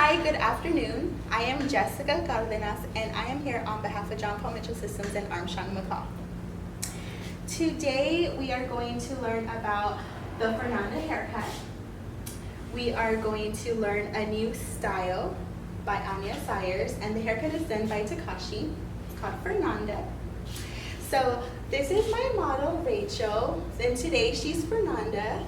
Hi, good afternoon. I am Jessica Cardenas, and I am here on behalf of John Paul Mitchell Systems and Armstrong McCall. Today, we are going to learn about the Fernanda haircut. We are going to learn a new style by Anya Sayers, and the haircut is done by Takashi. It's called Fernanda. So this is my model, Rachel, and today she's Fernanda.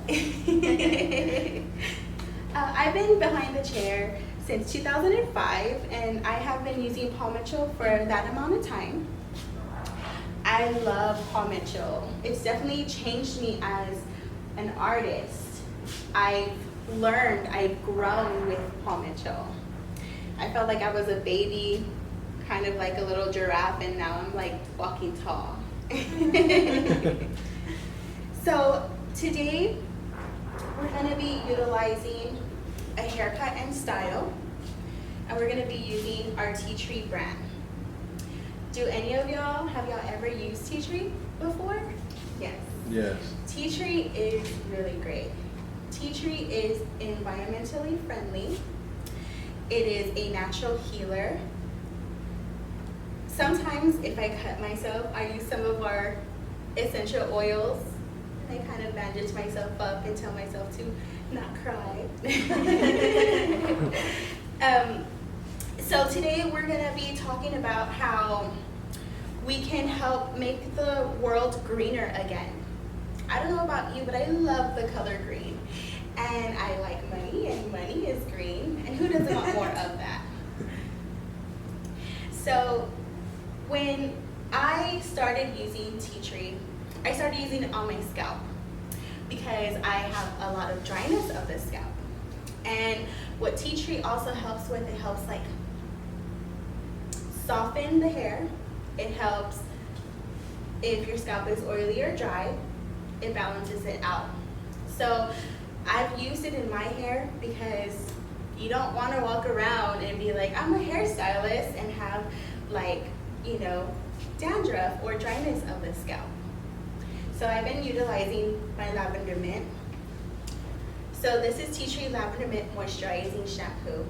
I've been behind the chair since 2005, and I have been using Paul Mitchell for that amount of time. I love Paul Mitchell. It's definitely changed me as an artist. I've learned, I've grown with Paul Mitchell. I felt like I was a baby, kind of like a little giraffe, and now I'm like walking tall. So today we're going to be utilizing a haircut and style, and we're going to be using our Tea Tree brand. Do any of y'all, have y'all ever used Tea Tree before? Yes. Yes. Tea Tree is really great. Tea Tree is environmentally friendly. It is a natural healer. Sometimes if I cut myself, I use some of our essential oils. I kind of bandage myself up and tell myself to not cry. So today we're going to be talking about how we can help make the world greener again. I don't know about you, but I love the color green. And I like money, and money is green. And who doesn't want more of that? So when I started using tea tree, I started using it on my scalp because I have a lot of dryness of the scalp. And what tea tree also helps with, it helps like soften the hair. It helps if your scalp is oily or dry, it balances it out. So I've used it in my hair because you don't want to walk around and be like, I'm a hairstylist, and have like, you know, dandruff or dryness of the scalp. So I've been utilizing my lavender mint. So this is Tea Tree Lavender Mint Moisturizing Shampoo.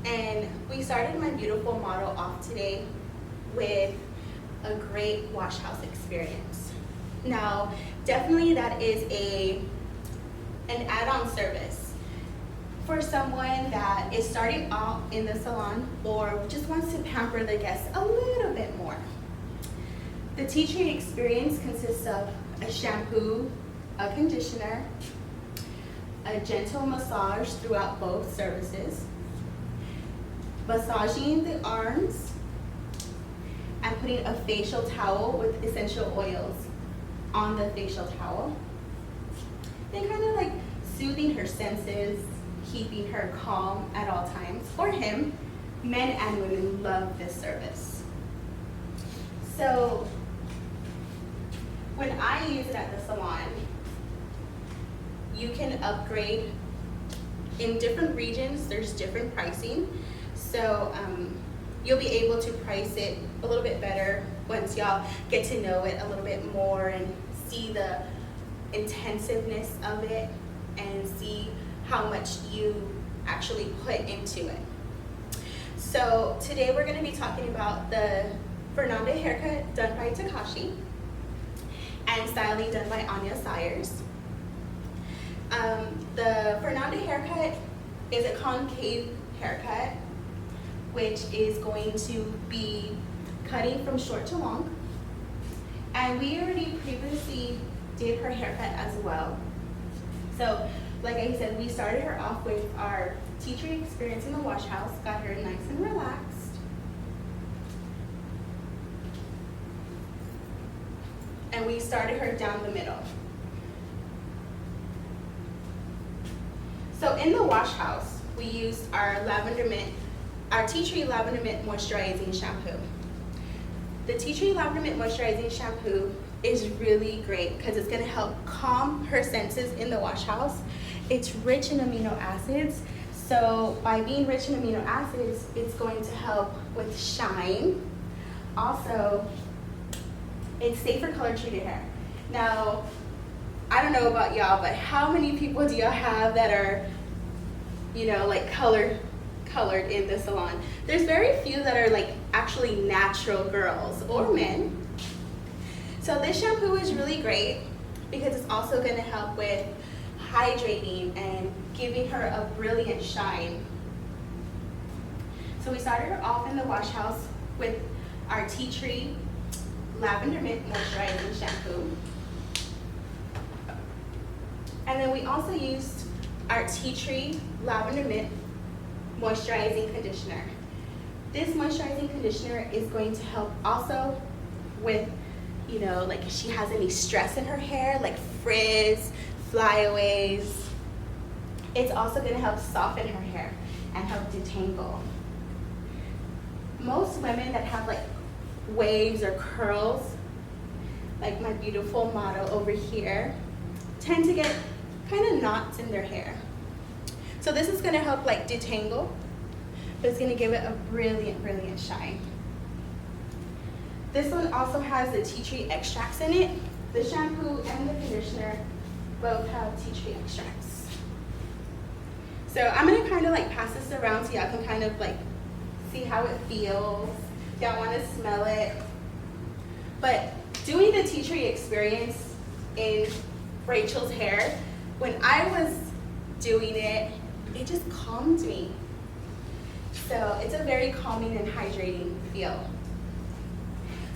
And we started my beautiful model off today with a great wash house experience. Now, definitely that is an add-on service for someone that is starting out in the salon or just wants to pamper the guests a little bit more. The tea tree experience consists of a shampoo, a conditioner, a gentle massage throughout both services, massaging the arms, and putting a facial towel with essential oils on the facial towel. Then kind of like soothing her senses, keeping her calm at all times. For him, men and women love this service. So when I use it at the salon, you can upgrade in different regions. There's different pricing. So you'll be able to price it a little bit better once y'all get to know it a little bit more and see the intensiveness of it and see how much you actually put into it. So today we're going to be talking about the Fernanda haircut done by Takashi and styling done by Anya Sayers. The Fernanda haircut is a concave haircut, which is going to be cutting from short to long. And we already previously did her haircut as well. So like I said, we started her off with our tea tree experience in the wash house, got her nice and relaxed. And we started her down the middle. So in the wash house, we used our lavender mint, our tea tree lavender mint moisturizing shampoo. The tea tree lavender mint moisturizing shampoo is really great because it's going to help calm her senses in the wash house. It's rich in amino acids. So by being rich in amino acids, it's going to help with shine. Also, it's safe for color treated hair. Now, I don't know about y'all, but how many people do y'all have that are you know, like colored in the salon. There's very few that are like actually natural girls or men. So this shampoo is really great because it's also going to help with hydrating and giving her a brilliant shine. So we started her off in the wash house with our tea tree lavender mint moisturizing shampoo. And then we also used our tea tree lavender mint moisturizing conditioner. This moisturizing conditioner is going to help also with, you know, like if she has any stress in her hair, like frizz, flyaways. It's also going to help soften her hair and help detangle. Most women that have like waves or curls, like my beautiful model over here, tend to get kind of knots in their hair. So this is going to help like detangle, but it's going to give it a brilliant, brilliant shine. This one also has the tea tree extracts in it. The shampoo and the conditioner both have tea tree extracts. So I'm going to kind of like pass this around so y'all can kind of like see how it feels. Y'all want to smell it. But doing the tea tree experience in Rachel's hair, when I was doing it, it just calmed me. So it's a very calming and hydrating feel.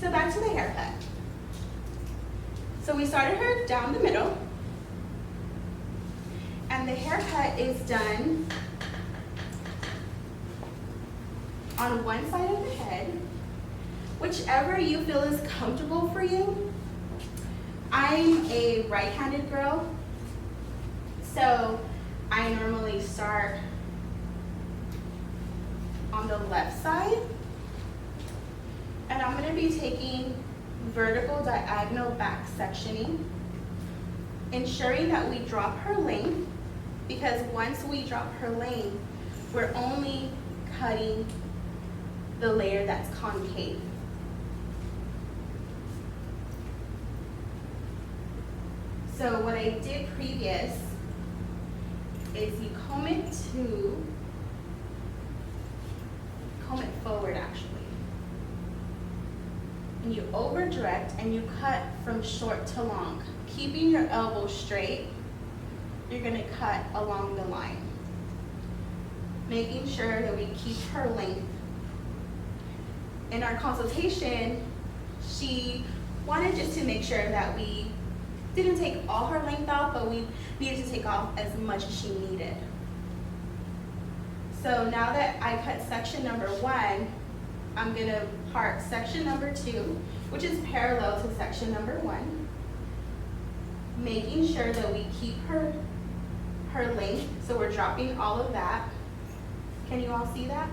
So back to the haircut. So we started her down the middle, and the haircut is done on one side of the head, whichever you feel is comfortable for you. I'm a right-handed girl, so I normally start on the left side, and I'm going to be taking vertical diagonal back sectioning, ensuring that we drop her length, because once we drop her length, we're only cutting the layer that's concave. So what I did previous is you comb it forward actually. And you over direct and you cut from short to long. Keeping your elbow straight, you're gonna cut along the line. Making sure that we keep her length. In our consultation, she wanted just to make sure that we didn't take all her length off, but we needed to take off as much as she needed. So now that I cut section number 1, I'm gonna part section number 2, which is parallel to section number 1, making sure that we keep her length, so we're dropping all of that. Can you all see that?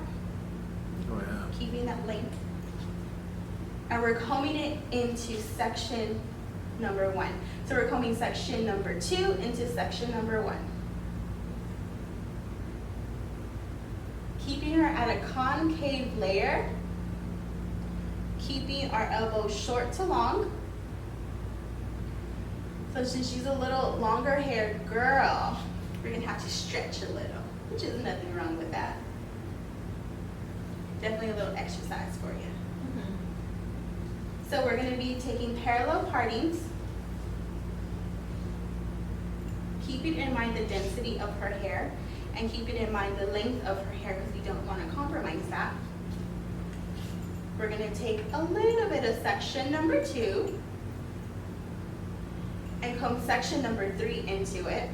Oh yeah. Keeping that length. And we're combing it into section number 1. So we're combing section number 2 into section number 1. Keeping her at a concave layer, keeping our elbow short to long. So since she's a little longer haired girl, we're gonna have to stretch a little, which is nothing wrong with that. Definitely a little exercise for you. So we're gonna be taking parallel partings, keeping in mind the density of her hair, and keeping in mind the length of her hair because we don't want to compromise that. We're going to take a little bit of section number 2 and comb section number 3 into it.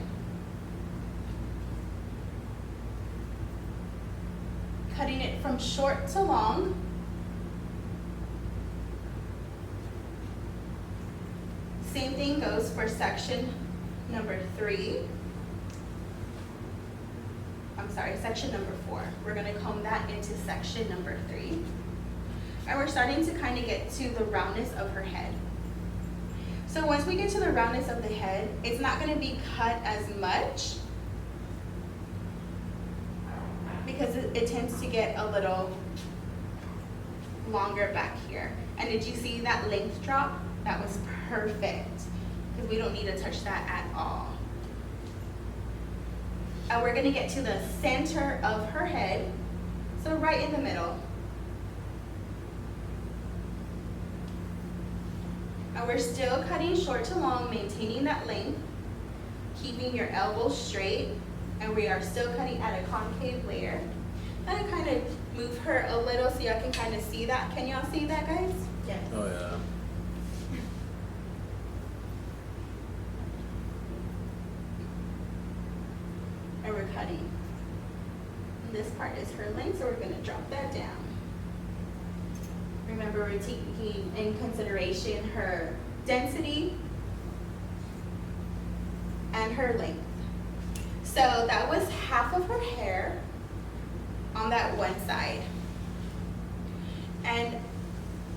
Cutting it from short to long. Same thing goes for section number 3. Section number 4. We're going to comb that into section number 3. And we're starting to kind of get to the roundness of her head. So once we get to the roundness of the head, it's not going to be cut as much because it tends to get a little longer back here. And did you see that length drop? That was perfect because we don't need to touch that at all. And we're gonna get to the center of her head, so right in the middle. And we're still cutting short to long, maintaining that length, keeping your elbows straight, and we are still cutting at a concave layer. I'm gonna kind of move her a little so y'all can kind of see that. Can y'all see that, guys? Yes. Oh yeah. And we're cutting. And this part is her length, so we're gonna drop that down. Remember, we're taking in consideration her density and her length. So that was half of her hair on that one side. And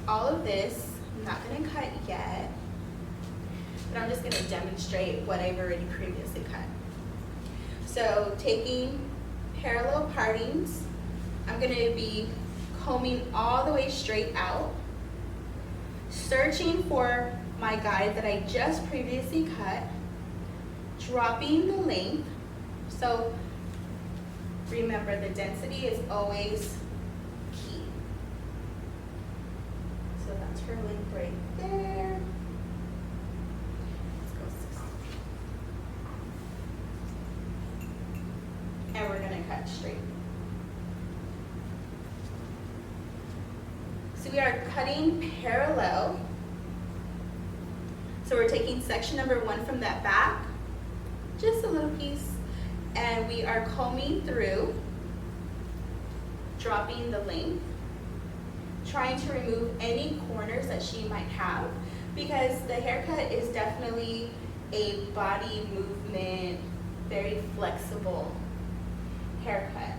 all of this, I'm not gonna cut yet, but I'm just gonna demonstrate what I've already previously cut. So taking parallel partings, I'm gonna be combing all the way straight out, searching for my guide that I just previously cut, dropping the length. So remember, the density is always key. So that's her length right there. Let's go 6. And we're gonna cut straight. So we are cutting parallel. So we're taking section number 1 from that back, just a little piece, and we are combing through, dropping the length, trying to remove any corners that she might have, because the haircut is definitely a body movement, very flexible haircut.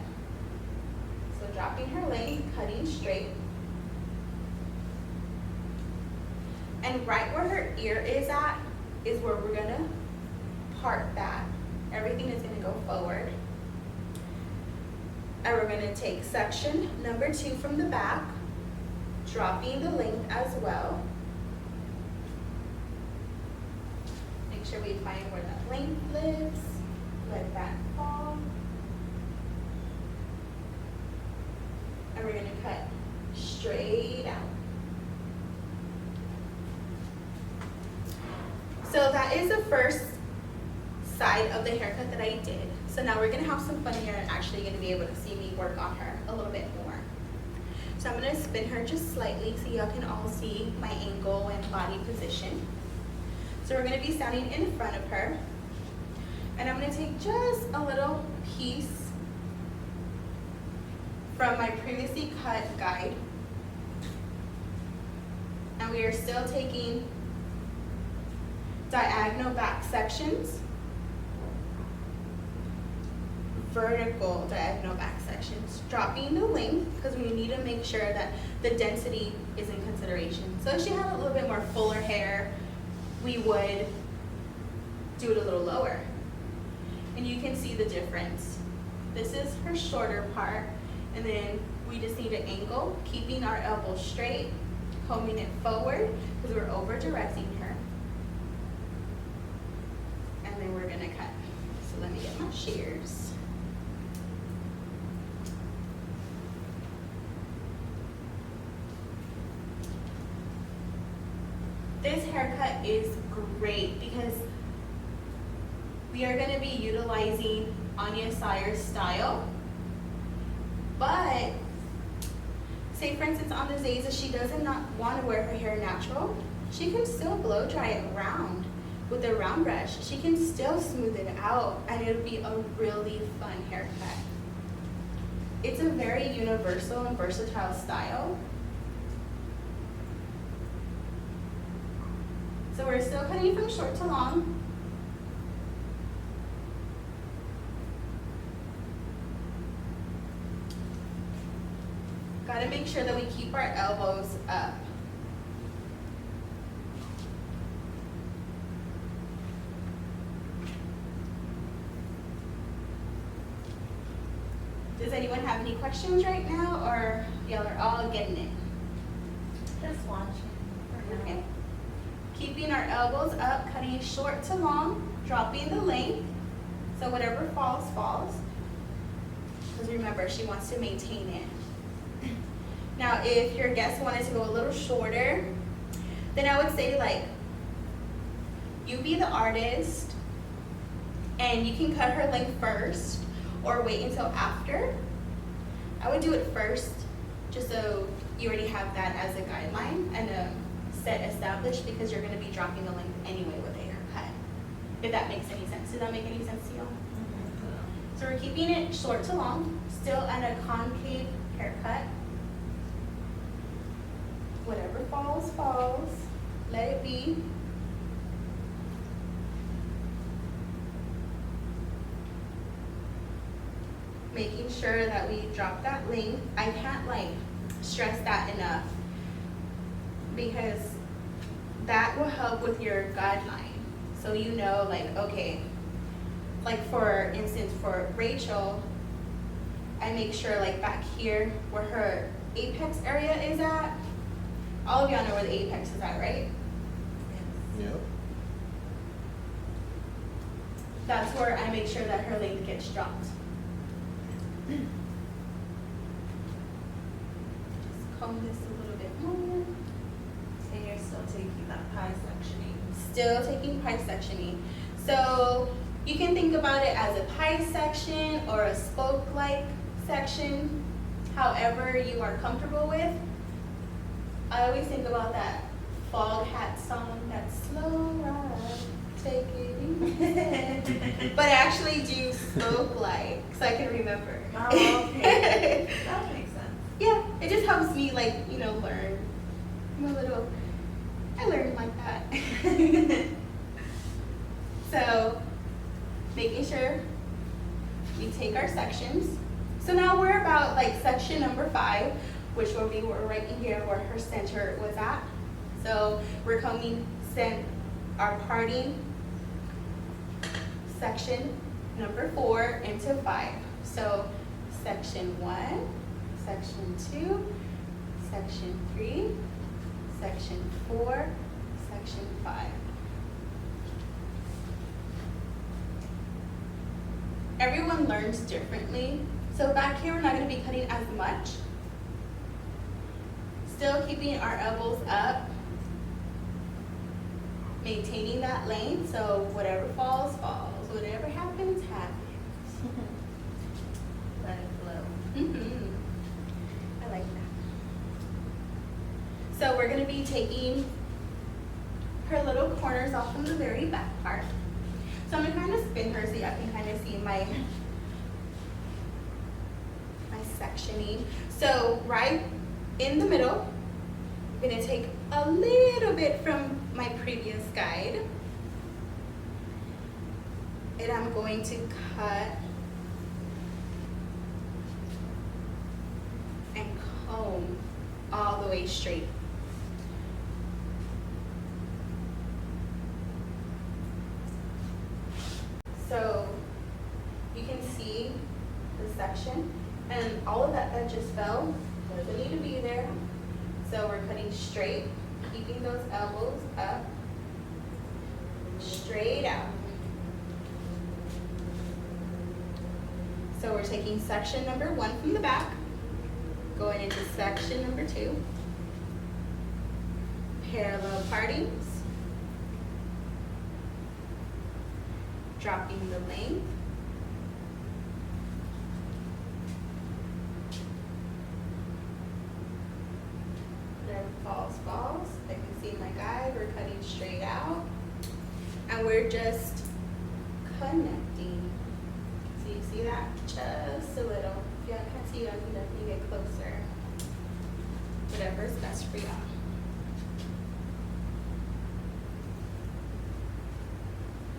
So dropping her length, cutting straight. And right where her ear is at is where we're gonna part that. Everything is gonna go forward. And we're gonna take section number 2 from the back, dropping the length as well. Make sure we find where that length lives. Let that fall. And we're gonna cut straight out. So that is the first side of the haircut that I did. So now we're gonna have some fun here and actually gonna be able to see me work on her a little bit more. So I'm gonna spin her just slightly so y'all can all see my angle and body position. So we're gonna be standing in front of her. And I'm gonna take just a little piece from my previously cut guide. And we are still taking diagonal back sections, vertical diagonal back sections, dropping the length because we need to make sure that the density is in consideration. So if she had a little bit more fuller hair, we would do it a little lower. And you can see the difference. This is her shorter part, and then we just need to angle, keeping our elbow straight, combing it forward because we're over directing her. And then we're gonna cut. So let me get my shears. This haircut is great because we are gonna be utilizing Anya Sayer's style, but say for instance on the days that she doesn't not want to wear her hair natural, she can still blow dry it round with a round brush. She can still smooth it out and it'll be a really fun haircut. It's a very universal and versatile style. So we're still cutting from short to long. Gotta make sure that we keep our elbows up. Does anyone have any questions right now, or y'all are all getting it? Just watching. Okay. Keeping our elbows up, cutting short to long, dropping the length. So whatever falls, falls. Because remember, she wants to maintain it. Now, if your guest wanted to go a little shorter, then I would say like, you be the artist, and you can cut her length first, or wait until after. I would do it first, just so you already have that as a guideline and a set established, because you're going to be dropping the length anyway with a haircut. If that makes any sense. Does that make any sense to you? Mm-hmm. So we're keeping it short to long, still in a concave haircut. Whatever falls, falls. Let it be. Making sure that we drop that length. I can't like stress that enough, because that will help with your guideline. So you know, like, okay, like for instance, for Rachel, I make sure like back here where her apex area is at. All of y'all know where the apex is at, right? Yep. That's where I make sure that her length gets dropped. Just comb this a little bit more. And you're still taking that pie sectioning. Still taking pie sectioning. So you can think about it as a pie section or a spoke-like section, however you are comfortable with. I always think about that Fog Hat song, that slow ride, take it easy. But I actually do spoke-like, so I can remember. Oh, okay. That makes sense. Yeah, it just helps me, like, you know, learn. I learned like that. So, making sure we take our sections. So now we're about like section number 5, which will be right in here where her center was at. So we're coming, our parting section number 4 into 5. So section 1, section 2, section 3, section 4, section 5. Everyone learns differently. So back here, we're not going to be cutting as much. Still keeping our elbows up, maintaining that length. So whatever falls, falls. Whatever happens, happens. Let it flow. Mm-hmm. I like that. So we're going to be taking her little corners off from the very back part. So I'm going to kind of spin her so y'all can kind of see my sectioning. So right in the middle, I'm going to take a little bit from my previous guide, and I'm going to cut and comb all the way straight. So you can see the section, and all of that just fell doesn't need to be there. So we're cutting straight, keeping those elbows up, straight out. So we're taking section number 1 from the back, going into section number 2, parallel partings, dropping the length, there falls, falls. I can see my guide, we're cutting straight out, and we're just connecting. So you see that? Just a little. If y'all can't see, y'all can definitely get closer. Whatever's best for y'all.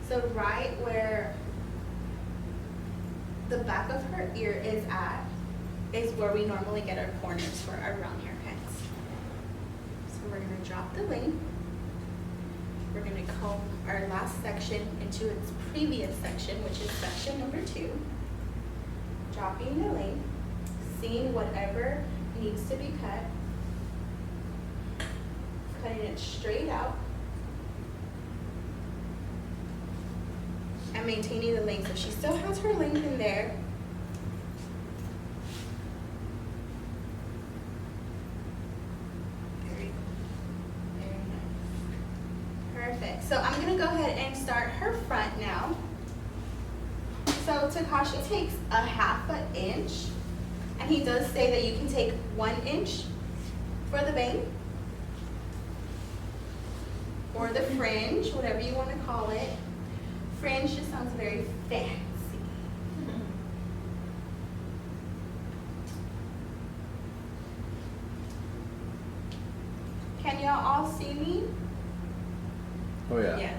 So right where the back of her ear is at is where we normally get our corners for our round haircuts. So we're going to drop the length. We're going to comb our last section into its previous section, which is section number 2. Dropping the length, seeing whatever needs to be cut, cutting it straight out, and and maintaining the length. So she still has her length in there. Very nice. Perfect. So I'm gonna go ahead and start her front now. So Takashi takes a 1/2 inch, and he does say that you can take 1 inch for the bang, or the fringe, whatever you want to call it. Fringe just sounds very fancy. Can y'all all see me? Oh, yeah. Yes.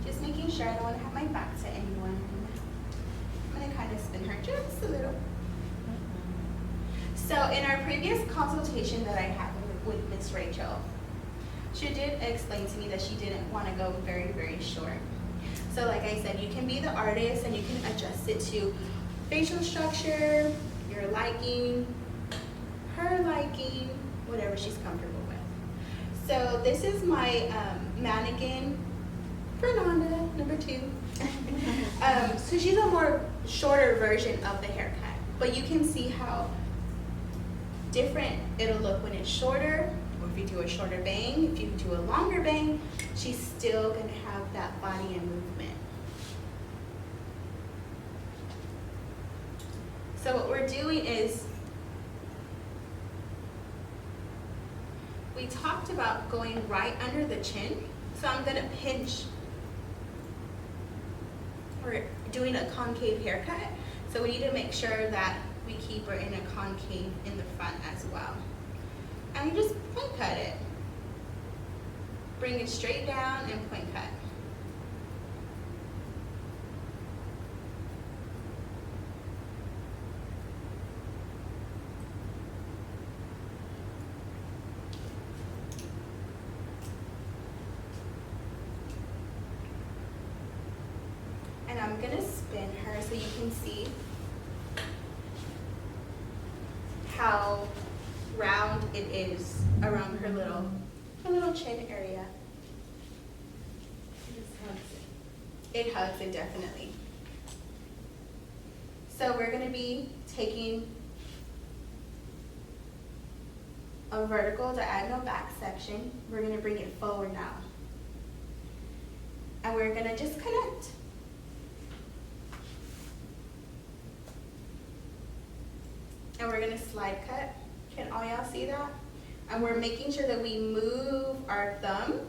Just making sure I don't want to have my back to anyone. I'm going to kind of spin her just a little. So in our previous consultation that I had with Miss Rachel, she did explain to me that she didn't want to go very, very short. So like I said, you can be the artist and you can adjust it to facial structure, your liking, her liking, whatever she's comfortable with. So this is my mannequin, Fernanda, number 2. So she's a more shorter version of the haircut, but you can see how different it'll look when it's shorter, or if you do a shorter bang. If you do a longer bang, she's still gonna have that body and movement. So what we're doing is, we talked about going right under the chin, so I'm gonna pinch. We're doing a concave haircut, so we need to make sure that we keep her in a concave in the front as well. And you just point cut it. Bring it straight down and point cut. And I'm gonna spin her so you can see how round it is around her little chin area. It just hugs it. It hugs it definitely. So we're gonna be taking a vertical diagonal back section. We're gonna bring it forward now. And we're gonna just connect. And we're gonna slide cut. Can all y'all see that? And we're making sure that we move our thumb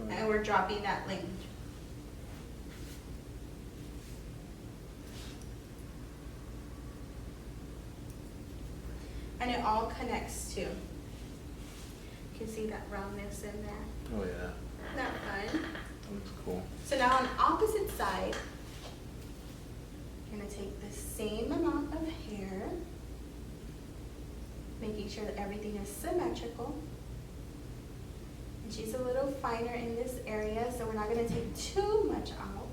and we're dropping that length. And it all connects too. You can see that roundness in there. Oh, yeah. Isn't that fun? Looks cool. So now on the opposite side, you're gonna take the same amount of hair, making sure that everything is symmetrical. And she's a little finer in this area, so we're not gonna take too much out.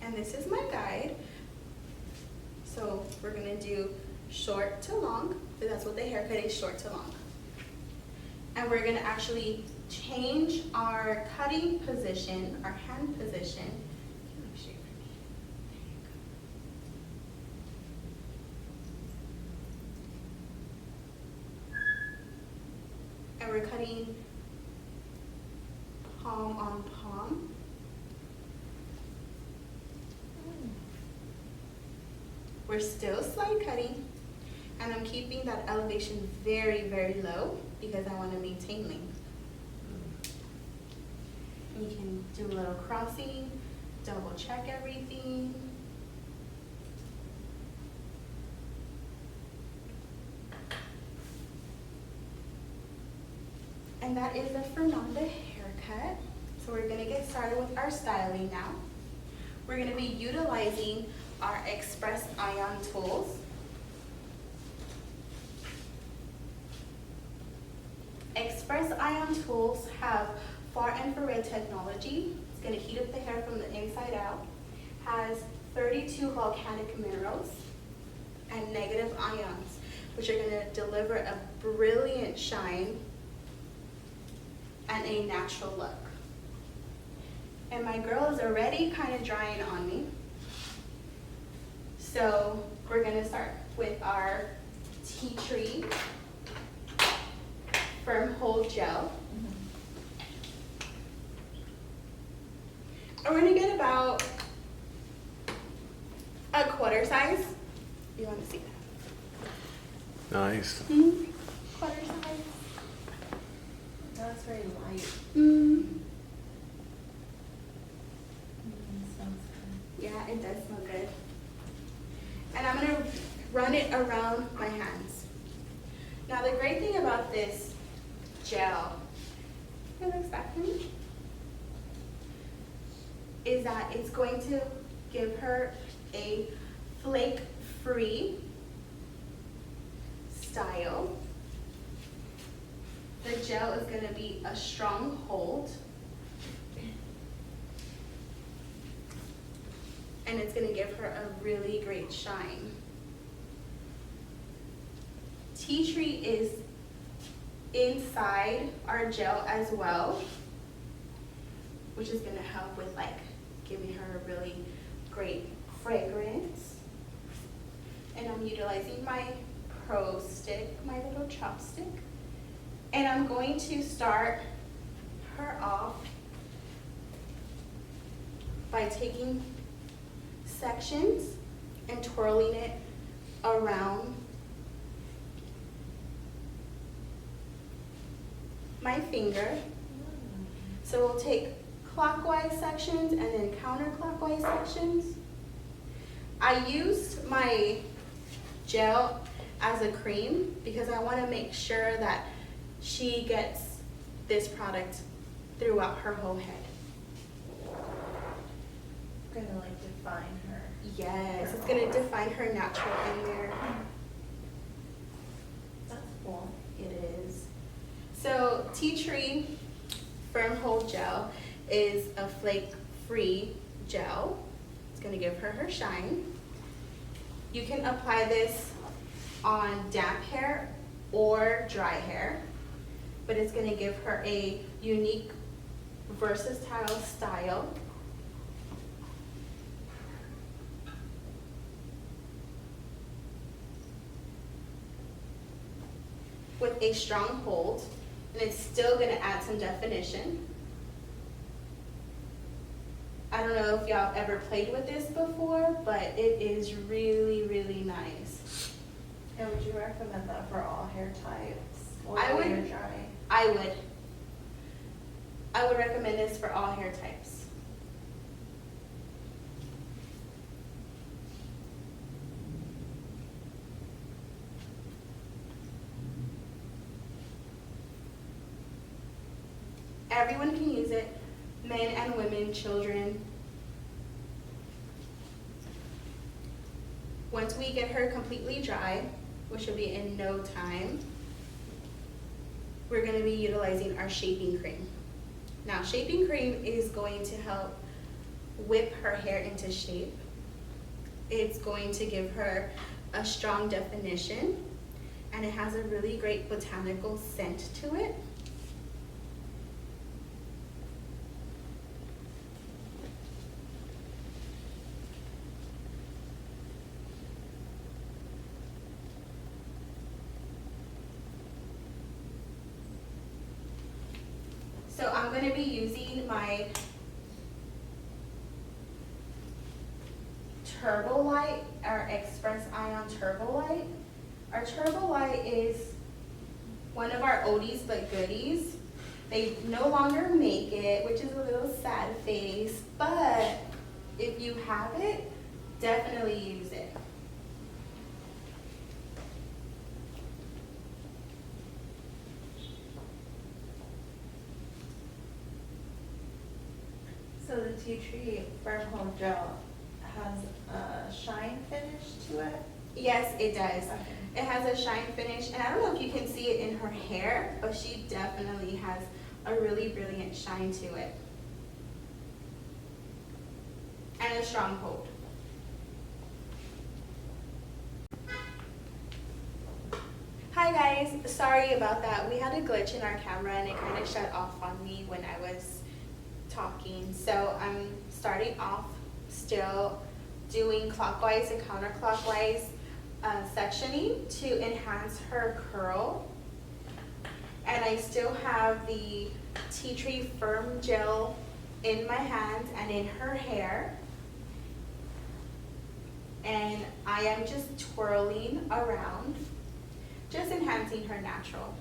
And this is my guide. So we're gonna do short to long, so that's what the haircut is, short to long. And we're gonna actually change our cutting position, our hand position. And we're cutting palm on palm. We're still slide cutting, and I'm keeping that elevation very, very low because I want to maintain length. You can do a little crossing, double check everything. And that is the Fernanda haircut. So we're gonna get started with our styling now. We're gonna be utilizing our Express Ion tools. Express Ion tools have far infrared technology. It's gonna heat up the hair from the inside out. Has 32 volcanic minerals and negative ions, which are gonna deliver a brilliant shine and a natural look. And my girl is already kind of drying on me. So we're gonna start with our tea tree firm hold gel. And we're gonna get about a quarter size. You wanna see that? Nice. Quarter size. That's very light. Sounds good. Yeah, it does smell good. And I'm gonna run it around my hands. Now the great thing about this gel, it looks back to me, is that it's going to give her a flake-free style. The gel is gonna be a strong hold. And it's gonna give her a really great shine. Tea tree is inside our gel as well, which is gonna help with like giving her a really great fragrance. And I'm utilizing my pro stick, my little chopstick. And I'm going to start her off by taking sections and twirling it around my finger. So we'll take clockwise sections and then counterclockwise sections. I used my gel as a cream because I want to make sure that she gets this product throughout her whole head. Gonna like define her. Yes, it's gonna define her natural in there. That's cool. It is. So tea tree firm hold gel is a flake-free gel. It's gonna give her her shine. You can apply this on damp hair or dry hair, but it's gonna give her a unique, versatile style. With a strong hold, and it's still gonna add some definition. I don't know if y'all have ever played with this before, but it is really, really nice. And would you recommend that for all hair types? I Oily would. or dry? I would recommend this for all hair types. Everyone can use it, men and women, children. Once we get her completely dry, which will be in no time, we're gonna be utilizing our shaping cream. Now, shaping cream is going to help whip her hair into shape. It's going to give her a strong definition, and it has a really great botanical scent to it. So I'm going to be using my Turbo Light, our Express Ion Turbo Light. Our Turbo Light is one of our oldies but goodies. They no longer make it, which is a little sad face, but if you have it, definitely use it. So the tea tree firm hold gel has a shine finish to it? Yes, it does. Okay. It has a shine finish, and I don't know if you can see it in her hair, but she definitely has a really brilliant shine to it. And a strong hold. guys, sorry about that. We had a glitch in our camera and it kind of shut off on me when I was talking. So I'm starting off still doing clockwise and counterclockwise sectioning to enhance her curl. And I still have the tea tree firm gel in my hands and in her hair. And I am just twirling around, just enhancing her natural,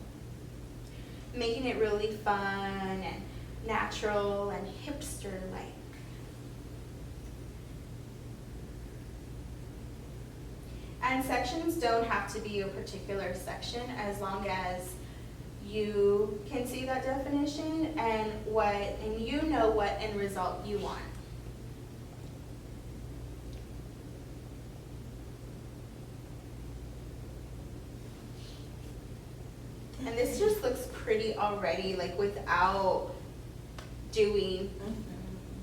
making it really fun and natural and hipster-like. And sections don't have to be a particular section as long as you can see that definition and you know what end result you want. And this just looks pretty already, like without doing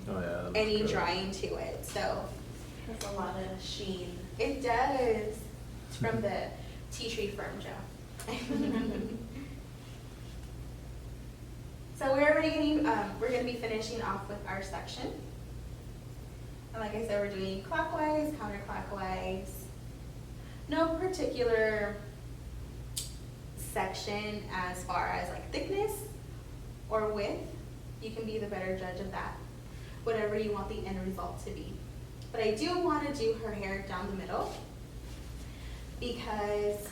Oh yeah. that looks any good. drying to it. So Has a lot of sheen. it does. It's from the tea tree firm gel. So we're already getting, we're gonna be finishing off with our section. And like I said, we're doing clockwise, counterclockwise. No particular section as far as like thickness or width. You can be the better judge of that. Whatever you want the end result to be. But I do want to do her hair down the middle because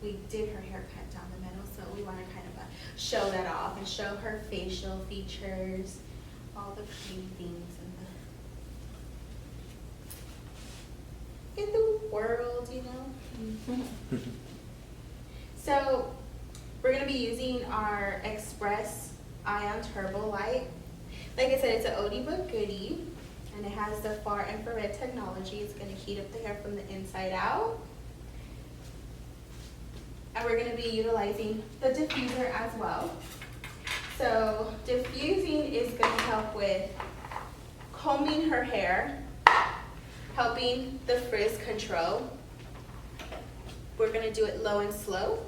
we did her haircut down the middle, so we want to kind of show that off and show her facial features, all the pretty things in the world, you know. So we're going to be using our Express Ion Turbo Light. Like I said, it's an oldie but goodie, and it has the far infrared technology. It's going to heat up the hair from the inside out. And we're going to be utilizing the diffuser as well. So diffusing is going to help with combing her hair, helping the frizz control. We're going to do it low and slow.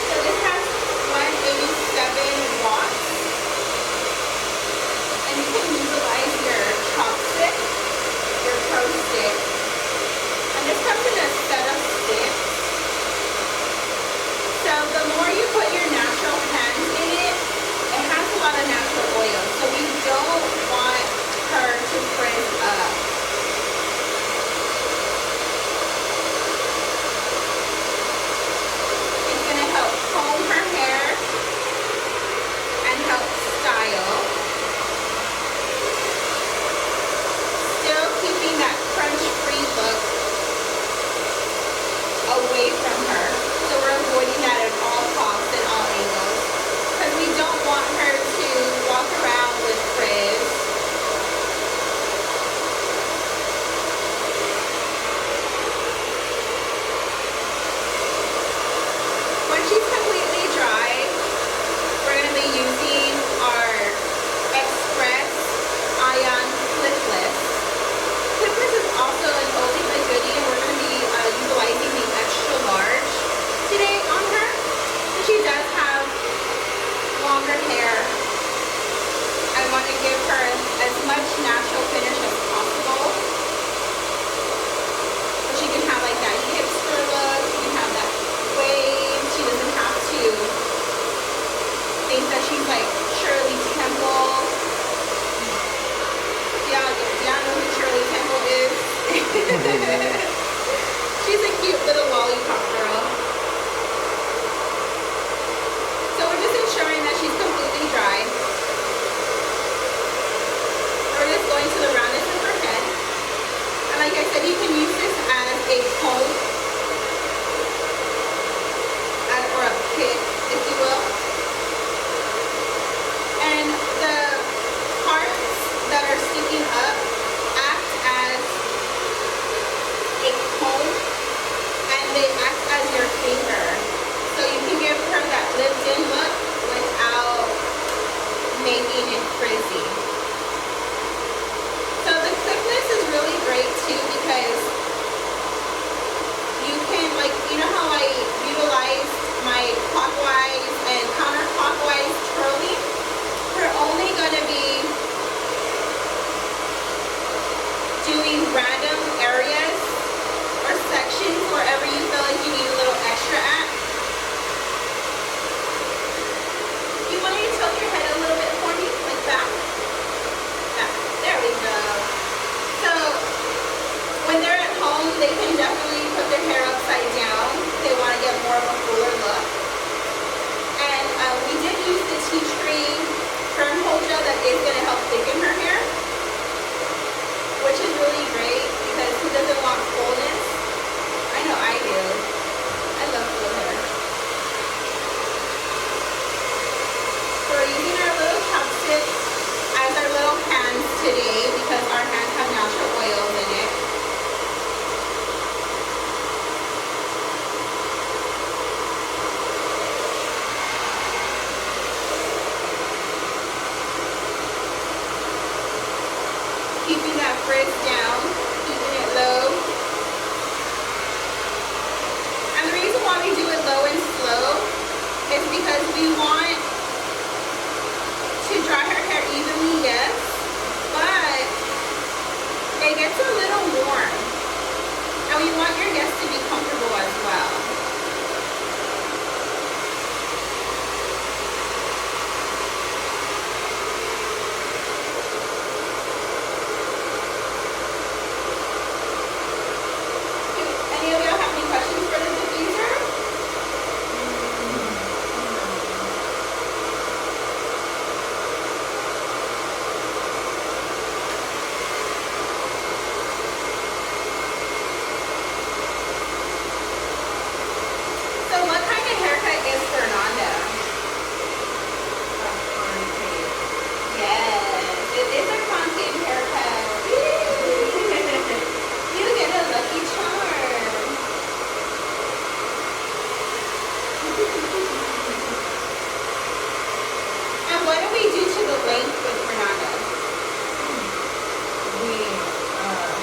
So this has 187 watts. And you can utilize your chopstick, your pro stick. And this comes in a set of sticks. So the more you put your natural hands in it, it has a lot of natural oil. So we don't want her to frizz up. It's going to help comb her hair and help style. Still keeping that crunch-free look away from her. So we're avoiding that at all costs and all angles. Because we don't want her to walk around with frizz. When she's completely dry, we're going to be using our Express Ion Clipless. Clipless is also an oldie but goodie, and we're going to be utilizing the extra large today on her. And she does have longer hair. I want to give her as much natural finish as possible. So she can have like that hipster look, she can have that wave. She doesn't have to think that she's like Shirley Temple. Y'all know who Shirley Temple is? She's a cute little lollipop girl. So we're just ensuring that she's completely dry. We're just going to the roundness of her head. And like I said, you can use this as a comb or a pit, if you will. And the parts that are sticking up act as a comb, and they act as your finger. So you can give her that lived-in look without making it frizzy. really great too because you can, like, you know how I utilize my clockwise and counterclockwise twirling? We're only going to be doing random areas or sections wherever you feel like you need a little extra at. You want to tilt your head a little bit for me, like that. There we go. So when they're at home, they can definitely put their hair upside down. They want to get more of a fuller look. And we did use the tea tree perm hold gel that is going to help thicken her hair, which is really great because who doesn't want fullness? I know I do. I love full hair. So we're using our little chopsticks as our little hands today because our hands have natural oils in it. Keeping that frizz down, keeping it low. And the reason why we do it low and slow is because we want to dry her hair evenly, yes, but it gets a little warm. And we want your guests to be comfortable as well. Any of y'all have any questions for the diffuser? So what kind of haircut is Fernanda? Yes, it is a concave haircut. You get a lucky charm. And what do we do to the length with Fernanda?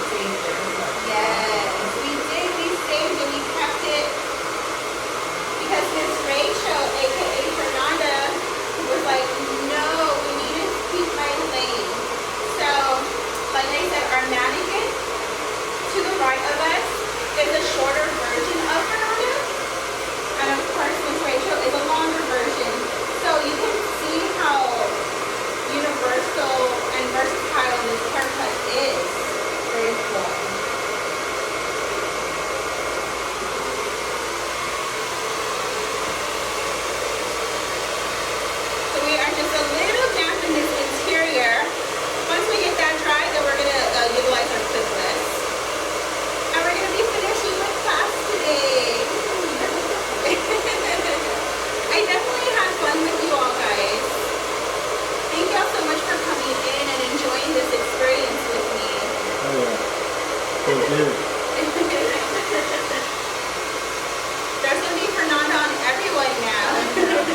Saved it. Yes, we did. We saved it. We kept it because Miss Rachel, aka Fernanda, was like, no, we need to keep my lane. So, like I said, our mannequin to the right of us is a shorter version of Fernanda, and of course, Miss Rachel is a longer version. So you can see how universal and versatile this haircut is. Very cool. So we are just a little damp in this interior. Once we get that dry, then we're going to utilize our clipless. And we're going to be finishing with class today. I definitely had fun with you all guys. Thank y'all so much for coming in and enjoying this experience with me. Oh yeah. So good. There's going to be Fernanda on everyone now.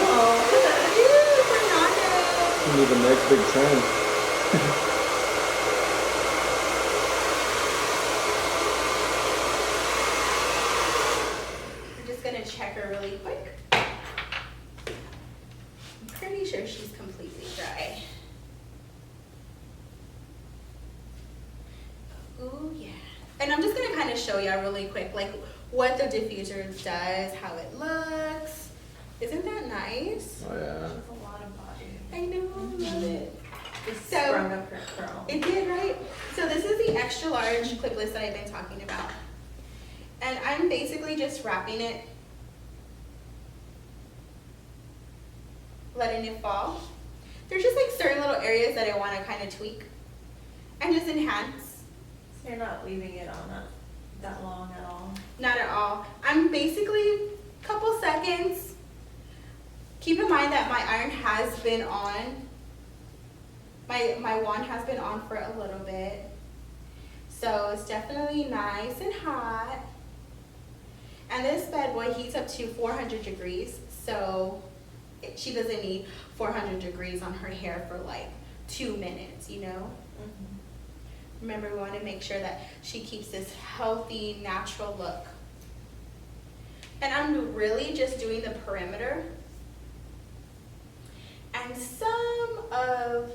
Oh. Woo, Fernanda. You need the next big trend. I'm just going to check her really quick. I'm pretty sure she's completely dry. Ooh, yeah. And I'm just going to kind of show y'all really quick, like, what the diffuser does, how it looks. Isn't that nice? Oh yeah. She has a lot of body. I know, love it. Just So- sprung up her curl. It did, right? So this is the extra large clipless that I've been talking about. And I'm basically just wrapping it, letting it fall. There's just like certain little areas that I want to kind of tweak and just enhance. So you're not leaving it on that long at all? Not at all. I'm basically a couple seconds. Keep in mind that my iron has been on. My wand has been on for a little bit. So it's definitely nice and hot. And this bad boy heats up to 400 degrees. So she doesn't need 400 degrees on her hair for like 2 minutes, you know? Mm-hmm. Remember, we want to make sure that she keeps this healthy, natural look. And I'm really just doing the perimeter and some of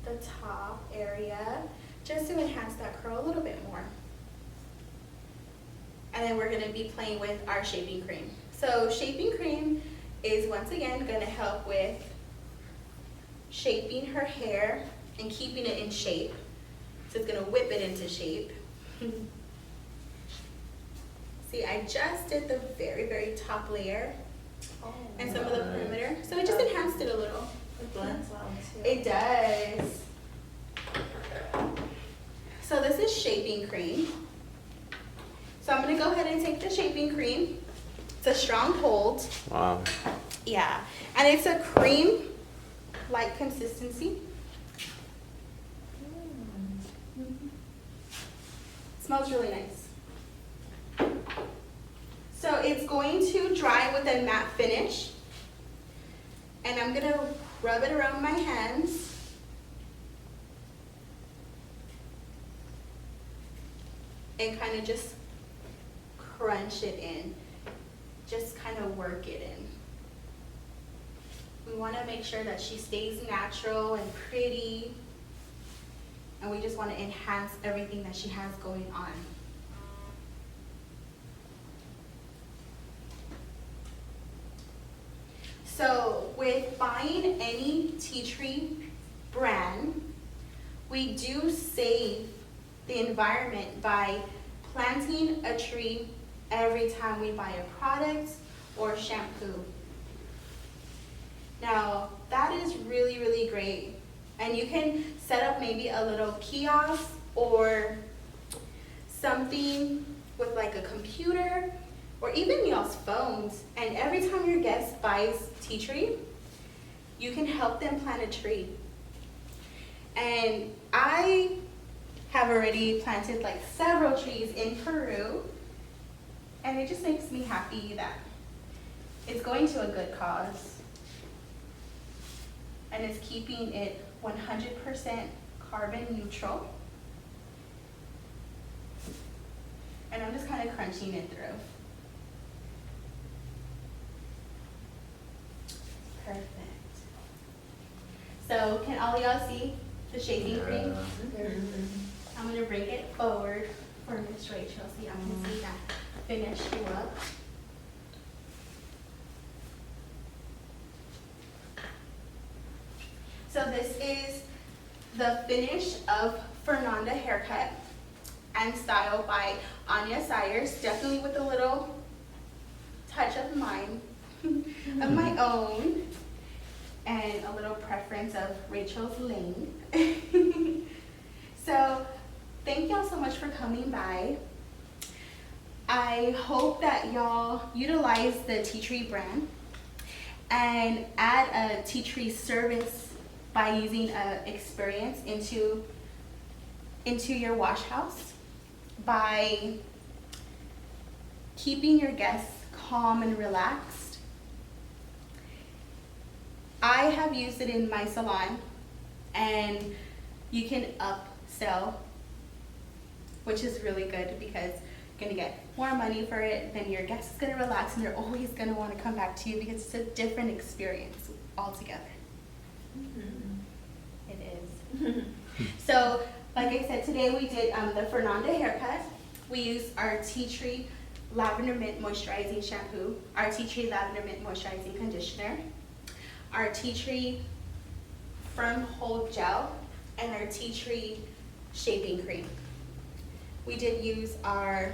the top area, just to enhance that curl a little bit more. And then we're going to be playing with our shaping cream. So shaping cream is once again going to help with shaping her hair and keeping it in shape. So it's going to whip it into shape. See, I just did the very, very top layer and some of the perimeter. So it just enhanced it a little. It blends well too. It does. So this is shaping cream. So I'm going to go ahead and take the shaping cream. It's a strong hold. Wow. Yeah. And it's a cream-like consistency. Smells really nice. So it's going to dry with a matte finish. And I'm going to rub it around my hands. And kind of just crunch it in. Just kind of work it in. We want to make sure that she stays natural and pretty. And we just want to enhance everything that she has going on. So with buying any tea tree brand, we do save the environment by planting a tree every time we buy a product or shampoo. Now, that is really, really great. And you can set up maybe a little kiosk or something with like a computer or even y'all's phones. And every time your guest buys tea tree, you can help them plant a tree. And I have already planted like several trees in Peru. And it just makes me happy that it's going to a good cause. And it's keeping it 100% carbon neutral. And I'm just kind of crunching it through. Perfect. So can all y'all see the shaping cream? I'm going to bring it forward for Miss Rachel so y'all can see that finish you up. So this is the finish of Fernanda haircut and style by Anya Sayers, definitely with a little touch of mine, of my own, and a little preference of Rachel's lane. So thank y'all so much for coming by. I hope that y'all utilize the Tea Tree brand and add a tea tree service by using experience into your wash house, by keeping your guests calm and relaxed. I have used it in my salon, and you can upsell, which is really good because you're gonna get more money for it, then your guest is gonna relax and they're always gonna wanna come back to you because it's a different experience altogether. It is. So, like I said, today we did the Fernanda haircut. We used our Tea Tree Lavender Mint Moisturizing Shampoo, our Tea Tree Lavender Mint Moisturizing Conditioner, our Tea Tree Firm Hold Gel, and our Tea Tree Shaping Cream. We did use our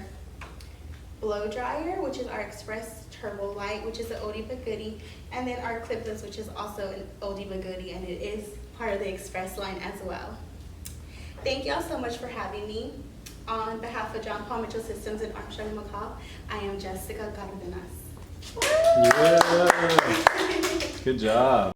blow dryer, which is our Express Turbo Light, which is an oldie but goodie, and then our clipless, which is also an oldie but goodie, and it is part of the Express line as well. Thank y'all so much for having me. On behalf of John Paul Mitchell Systems and Armstrong and McCall, I am Jessica Cardenas. Yeah. Good job.